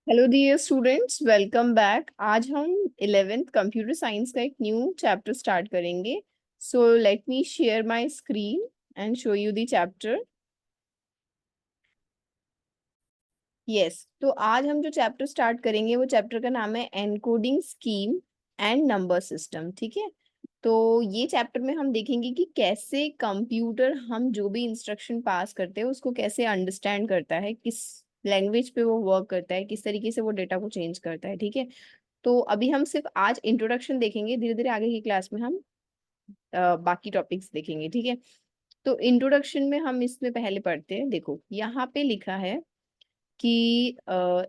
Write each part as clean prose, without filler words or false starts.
Hello dear students, welcome back. आज हम 11th computer science का एक न्यू चैप्टर स्टार्ट करेंगे। So let me share my screen and show you the chapter. Yes, तो आज हम जो चैप्टर स्टार्ट करेंगे वो चैप्टर का नाम है encoding scheme and number system. ठीक है, तो ये चैप्टर में हम देखेंगे कि कैसे कंप्यूटर हम जो भी इंस्ट्रक्शन पास करते हैं उसको कैसे अंडरस्टैंड करता है, किस लैंग्वेज पे वो वर्क करता है, किस तरीके से वो डेटा को चेंज करता है। ठीक है, तो अभी हम सिर्फ आज इंट्रोडक्शन देखेंगे, धीरे धीरे आगे की क्लास में हम बाकी टॉपिक्स देखेंगे। ठीक है, तो इंट्रोडक्शन में हम इसमें पहले पढ़ते हैं। देखो यहाँ पे लिखा है कि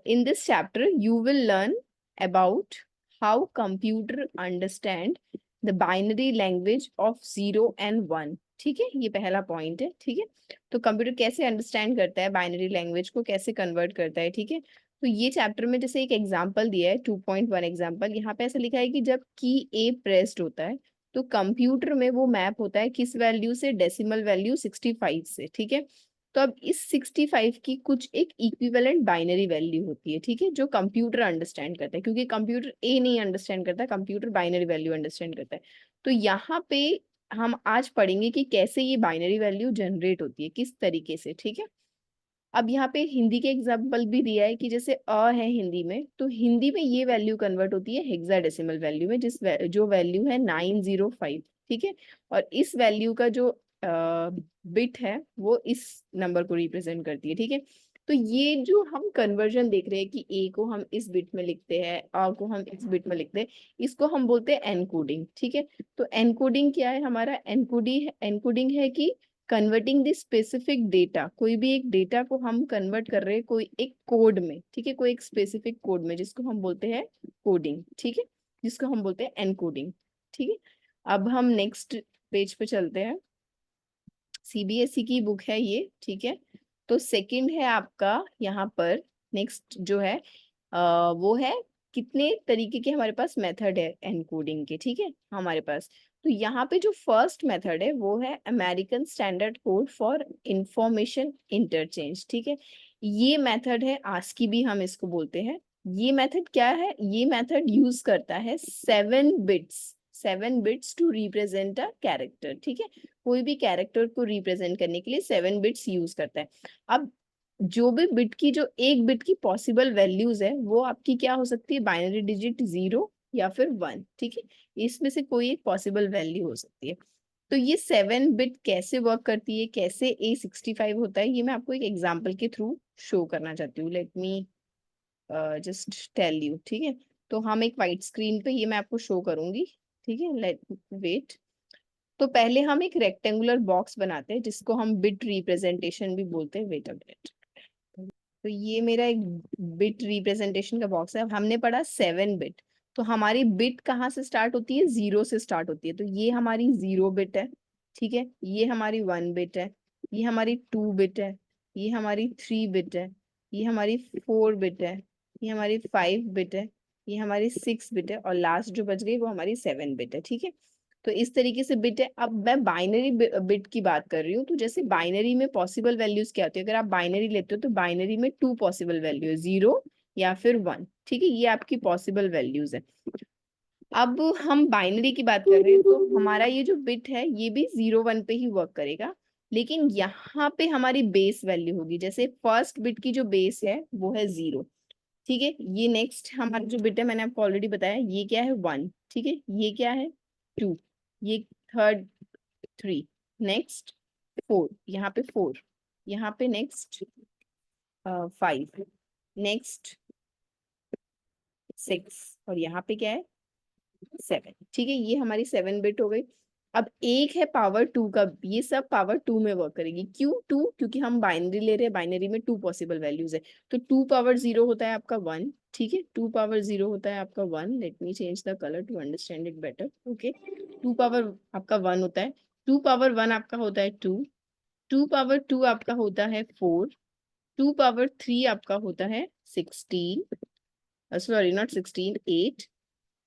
in this chapter you will learn about how computer understand the binary language of 0 and 1। ठीक है, ये पहला पॉइंट है। ठीक है, तो कंप्यूटर कैसे अंडरस्टैंड करता है, बाइनरी लैंग्वेज को कैसे कन्वर्ट करता है। ठीक है, तो ये चैप्टर में जैसे एक एग्जांपल दिया है 2.1 एग्जांपल। यहाँ पे ऐसा लिखा है कि जब की ए प्रेस्ड होता है तो कंप्यूटर में वो मैप होता है किस वैल्यू से, डेसिमल वैल्यू 65 से। ठीक है, तो अब इस 65 की कुछ एक इक्विवेलेंट बाइनरी वैल्यू होती है। ठीक है, जो कंप्यूटर अंडरस्टैंड करता है, क्योंकि कंप्यूटर ए नहीं अंडरस्टैंड करता, कंप्यूटर बाइनरी वैल्यू अंडरस्टैंड करता है। तो यहाँ पे हम आज पढ़ेंगे कि कैसे ये बाइनरी वैल्यू जनरेट होती है, किस तरीके से। ठीक है, अब यहाँ पे हिंदी के एग्जाम्पल भी दिया है कि जैसे है हिंदी में, तो हिंदी में ये वैल्यू कन्वर्ट होती है हेक्साडेसिमल वैल्यू में, जो वैल्यू है 905। ठीक है, और इस वैल्यू का जो बिट है वो इस नंबर को रिप्रेजेंट करती है। ठीक है, तो ये जो हम कन्वर्जन देख रहे हैं कि ए को हम इस बिट में लिखते हैं, आ को हम इस बिट में लिखते हैं, इसको हम बोलते हैं एनकोडिंग। ठीक है, तो एनकोडिंग क्या है, हमारा एनकोडिंग है कि कन्वर्टिंग द स्पेसिफिक डेटा, कोई भी एक डेटा को हम कन्वर्ट कर रहे हैं कोई एक कोड में। ठीक है, कोई एक स्पेसिफिक कोड में, जिसको हम बोलते हैं कोडिंग। ठीक है, जिसको हम बोलते हैं एनकोडिंग। ठीक है, अब हम नेक्स्ट पेज पे चलते हैं। सीबीएसई की बुक है ये। ठीक है, तो सेकंड है आपका यहाँ पर, नेक्स्ट जो है वो है कितने तरीके के हमारे पास मेथड है एनकोडिंग के। ठीक है, हमारे पास तो यहाँ पे जो फर्स्ट मेथड है वो है American standard code for information interchange. ठीक है, ये मेथड है आस्की भी हम इसको बोलते हैं। ये मेथड क्या है, ये मेथड यूज करता है 7 bits to represent a character. ठीक है, कोई भी कैरेक्टर को रिप्रेजेंट करने के लिए 7 बिट्स यूज करता है। अब जो भी बिट की, जो एक बिट की पॉसिबल वैल्यूज है वो आपकी क्या हो सकती है, बाइनरी डिजिट 0 या फिर 1। ठीक है, इसमें से कोई एक पॉसिबल वैल्यू हो सकती है। तो ये 7 बिट कैसे वर्क करती है, कैसे A65 होता है, ये मैं आपको एक एग्जाम्पल के थ्रू शो करना चाहती हूँ। Let me just tell you. ठीक है, तो हम एक वाइट स्क्रीन पे ये मैं आपको शो करूंगी। ठीक है, लेट वेट। तो पहले हम एक रेक्टेंगुलर बॉक्स बनाते हैं जिसको हम बिट रिप्रेजेंटेशन भी बोलते हैं। वेट अ मिनट, तो ये मेरा एक बिट रिप्रेजेंटेशन का बॉक्स है। अब हमने पढ़ा 7 बिट, तो हमारी बिट कहाँ से स्टार्ट होती है, 0 से स्टार्ट होती है। तो ये हमारी 0 बिट है। ठीक है, ये हमारी 1 बिट है, ये हमारी 2 बिट है, ये हमारी 3 बिट है, ये हमारी 4 बिट है, ये हमारी 5 बिट है, ये हमारी 6 बिट है, और लास्ट जो बच गई वो हमारी 7 बिट है। ठीक है, तो इस तरीके से बिट है। अब मैं बाइनरी बिट की बात कर रही हूँ, तो जैसे बाइनरी में पॉसिबल वैल्यूज क्या होती है, अगर आप बाइनरी लेते हो तो बाइनरी में 2 पॉसिबल वैल्यू है, 0 या फिर 1। ठीक है, ये आपकी पॉसिबल वैल्यूज है। अब हम बाइनरी की बात कर रहे हैं, तो हमारा ये जो बिट है ये भी 0 1 पे ही वर्क करेगा, लेकिन यहाँ पे हमारी बेस वैल्यू होगी। जैसे फर्स्ट बिट की जो बेस है वो है 0। ठीक है, ये नेक्स्ट हमारा जो बिट है मैंने आपको ऑलरेडी बताया, ये क्या है 1। ठीक है, ये क्या है 2, ये थर्ड 3, नेक्स्ट 4, यहाँ पे 4, यहाँ पे नेक्स्ट 5, नेक्स्ट 6, और यहाँ पे क्या है 7। ठीक है, ये हमारी 7 बिट हो गई। अब एक है पावर 2 का, ये सब पावर 2 में वर्क करेगी। क्यों 2, क्योंकि हम बाइनरी ले रहे हैं, बाइनरी में 2 पॉसिबल वैल्यूज है। तो 2 पावर 0 होता है आपका 1। ठीक है, 2 पावर 0 होता है आपका 1। Let me change the colour to understand it better. Okay, 2 power आपका 1 होता है, 2 पावर 1 आपका होता है 2, 2 पावर 2 आपका होता है 4, 2 पावर 3 आपका होता है 16, सॉरी नॉट 16, 8,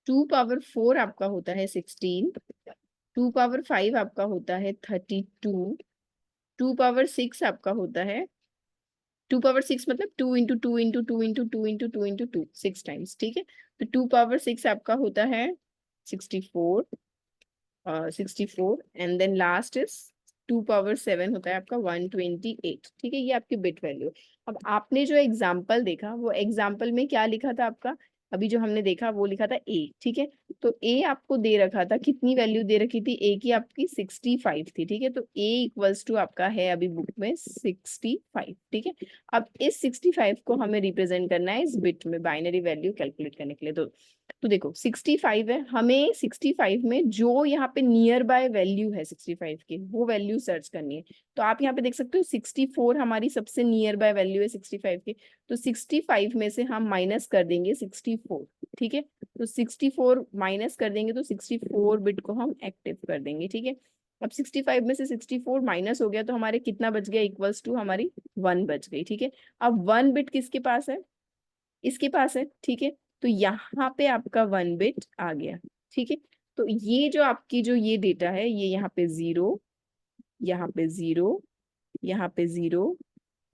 2 पावर 4 आपका होता है 16, 2 पावर 5 आपका होता है 32, 2 पावर 6 आपका होता है 2 पावर 6 मतलब 2 into 2 into 2 into 2 into 2 into 2, 6 times, ठीक है। तो 2 पावर 6 आपका होता है 64, 64 and then last is 2 power 7 होता है आपका 128, ठीक है। ये आपकी बिट वैल्यू। अब आपने जो एग्जाम्पल देखा वो एग्जाम्पल में क्या लिखा था आपका, अभी जो हमने देखा वो लिखा था ए, ठीक है। तो ए आपको दे रखा था, कितनी वैल्यू दे रखी थी ए की, आपकी 65 थी, ठीक है। तो ए इक्वल्स टू आपका है अभी बुक में 65, ठीक है। अब इस 65 को हमें रिप्रेजेंट करना है इस बिट में बाइनरी वैल्यू कैलकुलेट करने के लिए। तो देखो 65 है, हमें 65 में जो यहाँ पे नियर बाय वैल्यू है 65 की वो वैल्यू सर्च करनी है। तो आप यहाँ पे देख सकते हो 64 हमारी सबसे नियर बाय वैल्यू है 65 की। तो 65 में से हम माइनस कर देंगे 64, ठीक है। तो 64 माइनस कर देंगे तो 64 बिट को हम एक्टिव कर देंगे, ठीक है। अब 65 में से 64 माइनस हो गया तो हमारे कितना बच गया, इक्वल्स टू हमारी 1 बच गई, ठीक है। अब 1 बिट किसके पास है, इसके पास है, ठीक है। तो यहाँ पे आपका 1 बिट आ गया, ठीक है। तो ये जो आपकी जो ये डेटा है ये यहाँ पे 0, यहाँ पे 0, यहाँ पे 0,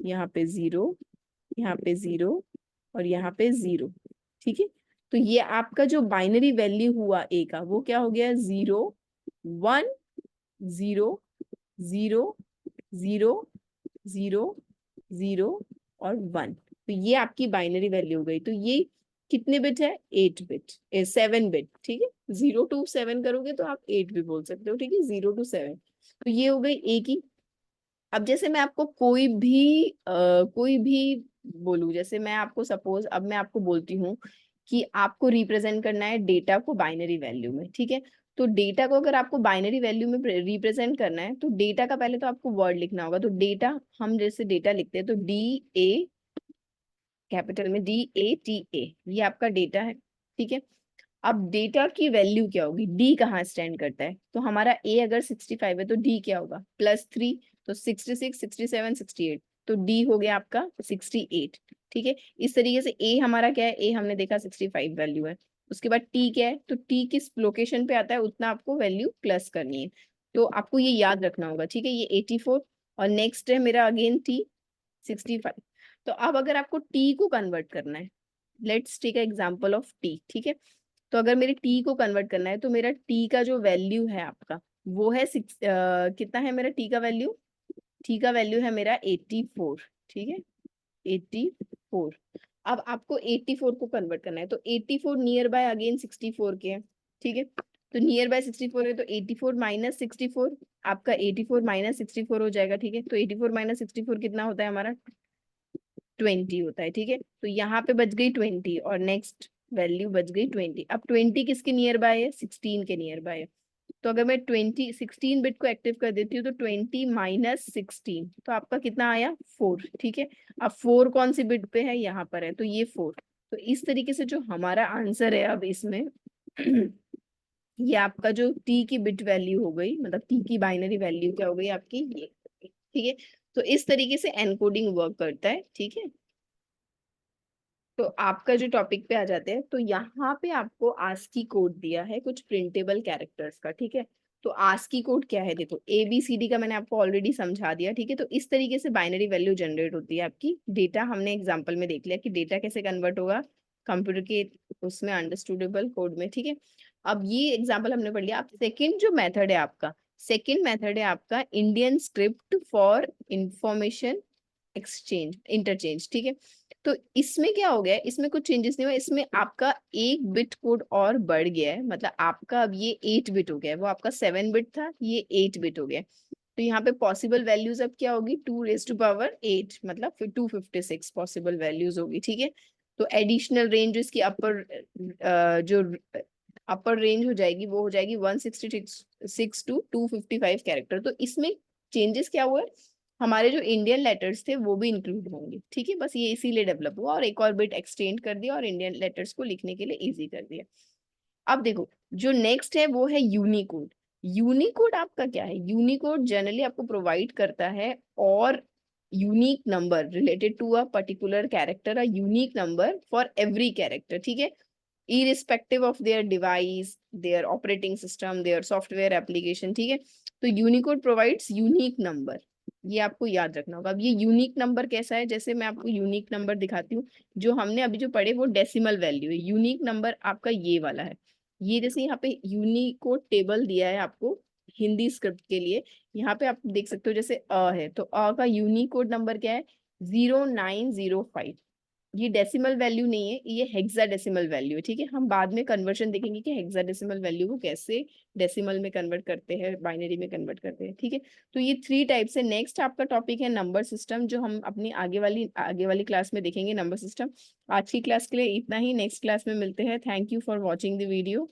यहाँ पे 0, यहाँ पे 0 और यहाँ पे 0, ठीक है। तो ये आपका जो बाइनरी वैल्यू हुआ ए का वो क्या हो गया, 0 1 0 0 0 0 0 और 1। तो ये आपकी बाइनरी वैल्यू हो गई। तो ये कितने बिट है, 8 बिट, 7 बिट, ठीक है। 0 to 7 करोगे तो आप 8 भी बोल सकते हो, ठीक है, 0 to 7। तो ये हो गई ए की। अब जैसे मैं आपको कोई भी बोलूं, जैसे मैं आपको सपोज अब मैं आपको बोलती हूँ कि आपको रिप्रेजेंट करना है डेटा को बाइनरी वैल्यू में, ठीक है। तो डेटा को अगर आपको बाइनरी वैल्यू में रिप्रेजेंट करना है तो डेटा का पहले तो आपको वर्ड लिखना होगा। तो डेटा, हम जैसे डेटा लिखते हैं तो DA, कैपिटल में DATA, ये आपका डेटा है, ठीक है। अब डेटा की वैल्यू क्या होगी, डी कहाँ स्टैंड करता है, तो हमारा ए अगर 65 है तो डी क्या होगा, +3, तो 66 67 68, तो डी हो गया आपका 68, ठीक है। इस तरीके से ए हमारा क्या है, ए हमने देखा 65 वैल्यू है। उसके बाद टी क्या है, तो टी किस लोकेशन पे आता है उतना आपको वैल्यू प्लस करनी है। तो आपको ये याद रखना होगा, ठीक है। ये 84 और नेक्स्ट है मेरा अगेन टी 65। तो अब अगर आपको टी को कन्वर्ट करना है, let's take example of T, ठीक है। तो अगर मेरे टी को कन्वर्ट करना है तो मेरा टी का जो वैल्यू है आपका वो है कितना है मेरा टी का वैल्यू, टी का वैल्यू है मेरा 84, ठीक है, 84। अब आपको 84 को कन्वर्ट करना है तो 84 नियर बाय अगेन 64 के है, ठीक है। तो नियर बाय 64 है तो 84 माइनस 64, आपका 84 माइनस 64 हो जाएगा, ठीक है। तो 84 माइनस 64 कितना होता है हमारा, 20 होता है, ठीक है। तो यहाँ पे बच गई 20 और नेक्स्ट वैल्यू बच गई 20। अब 20 किसके नियर बाय है, 16 के नियर बाय है। तो अगर मैं 16 बिट को एक्टिव कर देती हूँ तो 20 माइनस 16, तो आपका कितना आया, 4, ठीक है। अब 4 कौन सी बिट पे है, यहाँ पर है, तो ये 4। तो इस तरीके से जो हमारा आंसर है अब इसमें ये आपका जो टी की बिट वैल्यू हो गई, मतलब टी की बाइनरी वैल्यू क्या हो गई आपकी, ये, ठीक है। तो इस तरीके से एनकोडिंग वर्क करता है, ठीक है। तो आपका जो टॉपिक पे आ जाते हैं, तो यहाँ पे आपको आस्की कोड दिया है कुछ प्रिंटेबल कैरेक्टर्स का, ठीक है। तो आस्की कोड क्या है, देखो ABCD का मैंने आपको ऑलरेडी समझा दिया, ठीक है। तो इस तरीके से बाइनरी वैल्यू जनरेट होती है आपकी। डेटा हमने एग्जांपल में देख लिया कि डेटा कैसे कन्वर्ट होगा कंप्यूटर के उसमें अंडरस्टूडेबल कोड में, ठीक है। अब ये एग्जाम्पल हमने पढ़ लिया। अब सेकेंड जो मेथड है आपका, सेकेंड मेथड है आपका Indian script for information exchange interchange, ठीक है। तो इसमें क्या हो गया है, इसमें कुछ चेंजेस नहीं हुआ, इसमें आपका एक बिट कोड और बढ़ गया है, मतलब आपका अब ये 8 बिट हो गया है, वो आपका 7 बिट था, ये 8 बिट हो गया है। तो यहाँ पे पॉसिबल वैल्यूज अब क्या होगी, 2⁸, मतलब फिर 256 पॉसिबल वैल्यूज होगी, ठीक है। तो एडिशनल रेंज इसकी जो अपर रेंज हो जाएगी वो हो जाएगी 166 टू 255 कैरेक्टर। तो इसमें चेंजेस क्या हुआ है, हमारे जो इंडियन लेटर्स थे वो भी इंक्लूड होंगे, ठीक है। बस ये इसीलिए डेवलप हुआ और एक और बिट एक्सटेंड कर दिया और इंडियन लेटर्स को लिखने के लिए इजी कर दिया। अब देखो जो नेक्स्ट है वो है यूनिकोड। यूनिकोड आपका क्या है, यूनिकोड जनरली आपको प्रोवाइड करता है और unique number related to a particular character, a unique number for every character, ठीक है, irrespective of their device, their operating system, their software application, ठीक है। तो यूनिकोड प्रोवाइड्स यूनिक नंबर, ये आपको याद रखना होगा। अब ये यूनिक नंबर कैसा है, जैसे मैं आपको यूनिक नंबर दिखाती हूँ, जो हमने अभी जो पढ़े वो डेसिमल वैल्यू है। यूनिक नंबर आपका ये वाला है। ये जैसे यहाँ पे यूनिकोड टेबल दिया है आपको हिंदी स्क्रिप्ट के लिए, यहाँ पे आप देख सकते हो जैसे अ है, तो अ का यूनिकोड नंबर क्या है, 0905। ये डेसिमल वैल्यू नहीं है, ये हेक्साडेसिमल वैल्यू है, ठीक है। हम बाद में कन्वर्जन देखेंगे कि हेक्साडेसिमल वैल्यू को कैसे डेसिमल में कन्वर्ट करते हैं, बाइनरी में कन्वर्ट करते हैं, ठीक है। तो ये 3 टाइप से। नेक्स्ट आपका टॉपिक है नंबर सिस्टम, जो हम अपनी आगे वाली क्लास में देखेंगे नंबर सिस्टम। आज की क्लास के लिए इतना ही, नेक्स्ट क्लास में मिलते हैं। Thank you for watching the video.